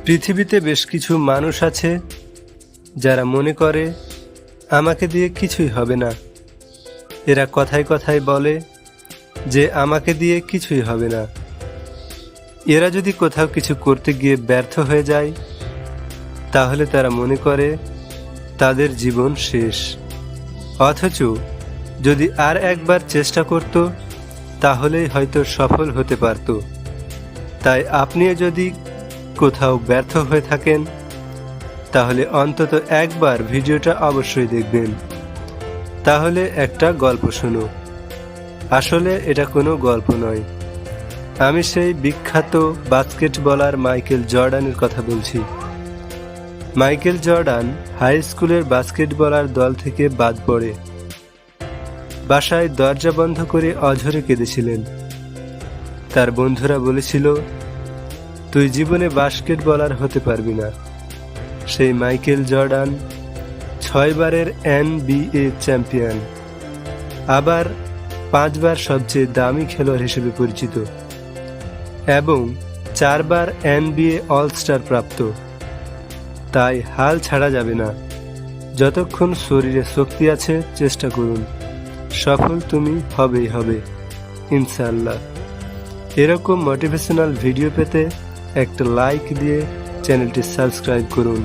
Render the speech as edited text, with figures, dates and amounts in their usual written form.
পৃথিবীতে বেশ কিছু মানুষ আছে যারা মনে করে আমাকে দিয়ে কিছুই হবে না। এরা কথায় কথায় বলে যে আমাকে দিয়ে কিছুই হবে না। এরা যদি কোথাও কিছু করতে গিয়ে ব্যর্থ হয়ে যায় তাহলে তারা মনে করে তাদের জীবন শেষ। অথচ যদি আর একবার চেষ্টা করত তাহলেই হয়তো সফল হতে পারত। তাই আপনিও যদি কোথাও ব্যর্থ হয়ে থাকেন তাহলে অন্তত একবার ভিডিওটা অবশ্যই দেখবেন। তাহলে একটা গল্প শুনো। আসলে এটা কোনো গল্প নয়, আমি সেই বিখ্যাত বাস্কেটবলার মাইকেল জর্ডানের কথা বলছি। মাইকেল জর্ডান হাই স্কুলের বাস্কেটবলার দল থেকে বাদ পড়ে বাসায় দরজা বন্ধ করে অঝরে কেঁদেছিলেন। তার বন্ধুরা বলেছিল, তুই জীবনে বাস্কেটবলার হতে পারবি না। সেই মাইকেল জর্ডান 6 বারের NBA চ্যাম্পিয়ন, আবার 5 বার সবচেয়ে দামি খেলোয়াড় হিসেবে পরিচিত এবং 4 বার NBA অলস্টার প্রাপ্ত। তাই হাল ছাড়া যাবে না। যতক্ষণ শরীরে শক্তি আছে চেষ্টা করুন, সফল তুমি হবেই হবে ইনশাআল্লাহ। এরকম মোটিভেশনাল ভিডিও পেতে একটা লাইক দিয়ে চ্যানেলটি সাবস্ক্রাইব করুন।